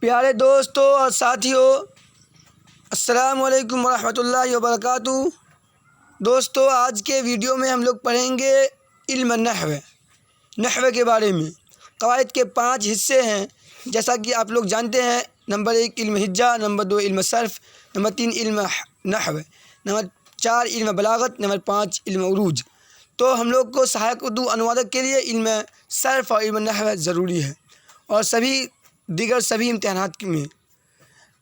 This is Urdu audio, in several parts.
پیارے دوستوں اور ساتھیوں، السلام علیکم ورحمۃ اللہ وبرکاتہ۔ دوستوں، آج کے ویڈیو میں ہم لوگ پڑھیں گے علم نحو کے بارے میں۔ قواعد کے 5 حصے ہیں، جیسا کہ آپ لوگ جانتے ہیں۔ نمبر 1 علم ہجا، نمبر 2 علم صرف، نمبر 3 علم نحو، نمبر 4 علم بلاغت، نمبر 5 علم عروج۔ تو ہم لوگ کو سہایک اردو انوادک کے لیے علم صرف اور علم نحو ضروری ہے، اور دیگر سبھی امتحانات میں۔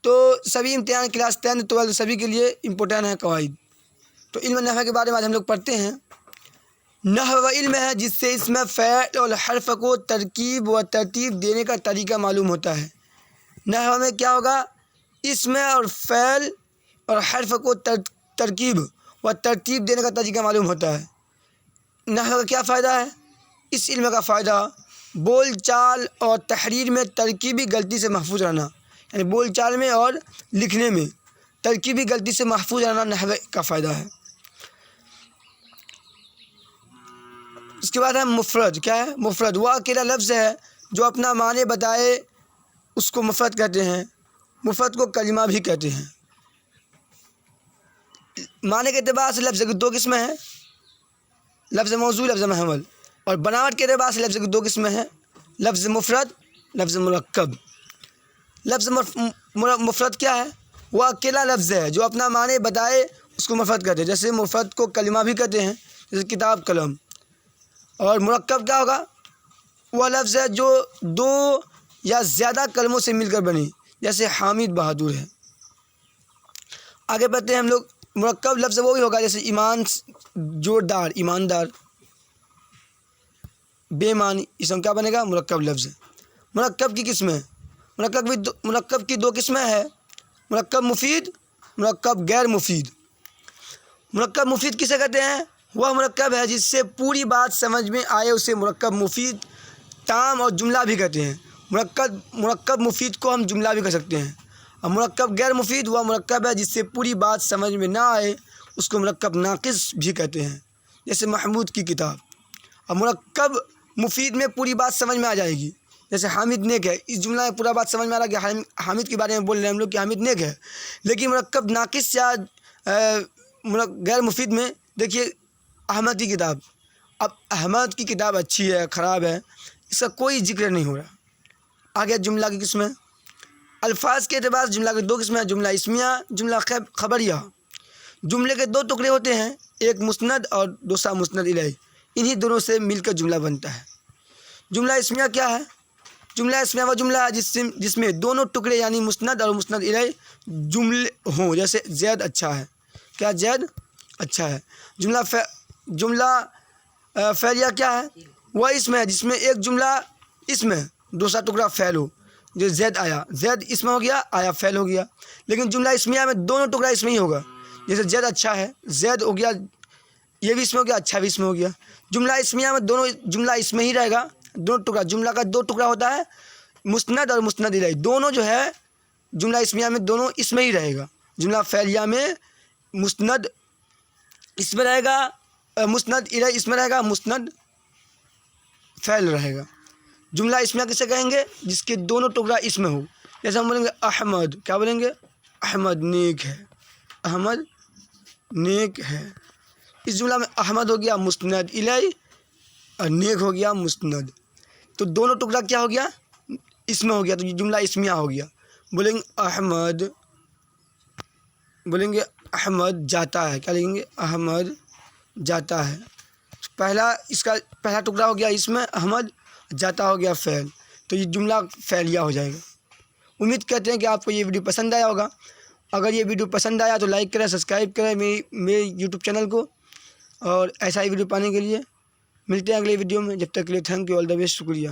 تو سبھی امتحان کلاس 10 12 سبھی کے لیے امپورٹنٹ ہے قواعد۔ تو علم نحو کے بارے میں آج ہم لوگ پڑھتے ہیں۔ نحو وہ علم ہے جس سے اس میں فعل اور حرف کو ترکیب و ترتیب دینے کا طریقہ معلوم ہوتا ہے۔ نحو میں کیا ہوگا؟ اسم اور فعل اور حرف کو ترکیب و ترتیب دینے کا طریقہ معلوم ہوتا ہے۔ نحو کا کیا فائدہ ہے؟ اس علم کا فائدہ بول چال اور تحریر میں ترکیبی غلطی سے محفوظ رہنا، یعنی بول چال میں اور لکھنے میں ترکیبی غلطی سے محفوظ رہنا نحو کا فائدہ ہے۔ اس کے بعد ہے مفرد۔ کیا ہے مفرد؟ وہ اکیلا لفظ ہے جو اپنا معنی بتائے، اس کو مفرد کہتے ہیں۔ مفرد کو کلمہ بھی کہتے ہیں۔ معنی کے اعتبار سے لفظ کی 2 قسمیں ہیں، لفظ موضوع، لفظ محمل۔ اور بناوٹ کے اعتبار سے لفظ کی 2 قسمیں ہیں، لفظ مفرد، لفظ مرکب۔ لفظ مفرد کیا ہے؟ وہ اکیلا لفظ ہے جو اپنا معنی بتائے، اس کو مفرد کہتے ہیں۔ جیسے مفرد کو کلمہ بھی کہتے ہیں، جیسے کتاب، قلم۔ اور مرکب کیا ہوگا؟ وہ لفظ ہے جو 2 یا زیادہ کلموں سے مل کر بنی، جیسے حامد بہادر ہے۔ آگے بڑھتے ہیں ہم لوگ۔ مرکب لفظ وہی ہوگا جیسے ایمان، جوردار، ایماندار، بے معنی، اس میں کیا بنے گا؟ مرکب لفظ۔ مرکب کی قسمیں، مرکب کی 2 قسمیں ہیں، مرکب مفید، مرکب غیر مفید۔ مرکب مفید کسے کہتے ہیں؟ وہ مرکب ہے جس سے پوری بات سمجھ میں آئے، اسے مرکب مفید، تام اور جملہ بھی کہتے ہیں۔ مرکب مفید کو ہم جملہ بھی کہہ سکتے ہیں۔ اور مرکب غیر مفید وہ مرکب ہے جس سے پوری بات سمجھ میں نہ آئے، اس کو مرکب ناقص بھی کہتے ہیں، جیسے محمود کی کتاب۔ اور مرکب مفید میں پوری بات سمجھ میں آ جائے گی، جیسے حامد نیک ہے۔ اس جملہ میں پورا بات سمجھ میں آ رہا ہے کہ حامد کے بارے میں بول رہے ہیں ہم لوگ کہ حامد نیک ہے۔ لیکن مرکب ناقص یا غیر مفید میں دیکھیے احمد کی کتاب۔ اب احمد کی کتاب اچھی ہے، خراب ہے، اس کا کوئی ذکر نہیں ہو رہا۔ آگے جملہ کی قسمیں۔ الفاظ کے اعتبار سے جملہ کی 2 قسمیں ہیں، جملہ اسمیہ، جملہ خبریہ۔ جملے کے 2 ٹکڑے ہوتے ہیں، ایک مسند اور دوسرا مسند الیہ۔ انہی دونوں سے مل کر جملہ بنتا ہے۔ جملہ اسمیہ کیا ہے؟ جملہ اسمیہ وہ جملہ ہے جس میں دونوں ٹکڑے یعنی مسند اور مسند الیہ جملے ہوں، جیسے زید اچھا ہے۔ کیا؟ زید اچھا ہے۔ جملہ فعلیہ کیا ہے؟ وہ اسم ہے جس میں ایک جملہ اسم ہے، دوسرا ٹکڑا فعل ہو، جو زید آیا، زید اسم ہو گیا، آیا فعل ہو گیا۔ لیکن جملہ اسمیہ میں دونوں ٹکڑا اسم ہی ہوگا، جیسے زید اچھا ہے، زید ہو گیا، یہ بھی اسم ہو گیا، اچھا بھی اسم ہو گیا۔ جملہ اسمیہ میں دونوں جملہ اسم ہی رہے گا، دونوں ٹکڑا، جملہ کا 2 ٹکڑا ہوتا ہے، مسند اور مسند الیہ۔ دونوں جو ہے جملہ اسمیہ میں دونوں اسم ہی رہے گا۔ جملہ فعلیہ میں مسند اسم رہے گا، مسند الیہ اسم رہے گا، مسند فعل رہے گا۔ جملہ اسمیہ کسے کہیں گے؟ جس کے دونوں ٹکڑا اسم ہو، جیسے ہم بولیں گے احمد، کیا بولیں گے؟ احمد نیک ہے، احمد نیک ہے۔ اس جملہ میں احمد ہو گیا مسند الیہ اور نیک ہو گیا مسند، تو دونوں ٹکڑا کیا ہو گیا؟ اسم ہو گیا، تو یہ جملہ اسمیہ ہو گیا۔ بولیں گے احمد جاتا ہے، کیا لکھیں گے؟ احمد جاتا ہے۔ اس کا پہلا ٹکڑا ہو گیا اسم احمد، جاتا ہو گیا فعل، تو یہ جملہ فعلیہ ہو جائے گا۔ امید کرتے ہیں کہ آپ کو یہ ویڈیو پسند آیا ہوگا۔ اگر یہ ویڈیو پسند آیا تو لائک کریں، سبسکرائب کریں میرے یوٹیوب چینل کو، اور ایسا ہی ویڈیو پانے کے لیے ملتے ہیں اگلے ویڈیو میں۔ جب تک کے لیے thank you, all the best, شکریہ۔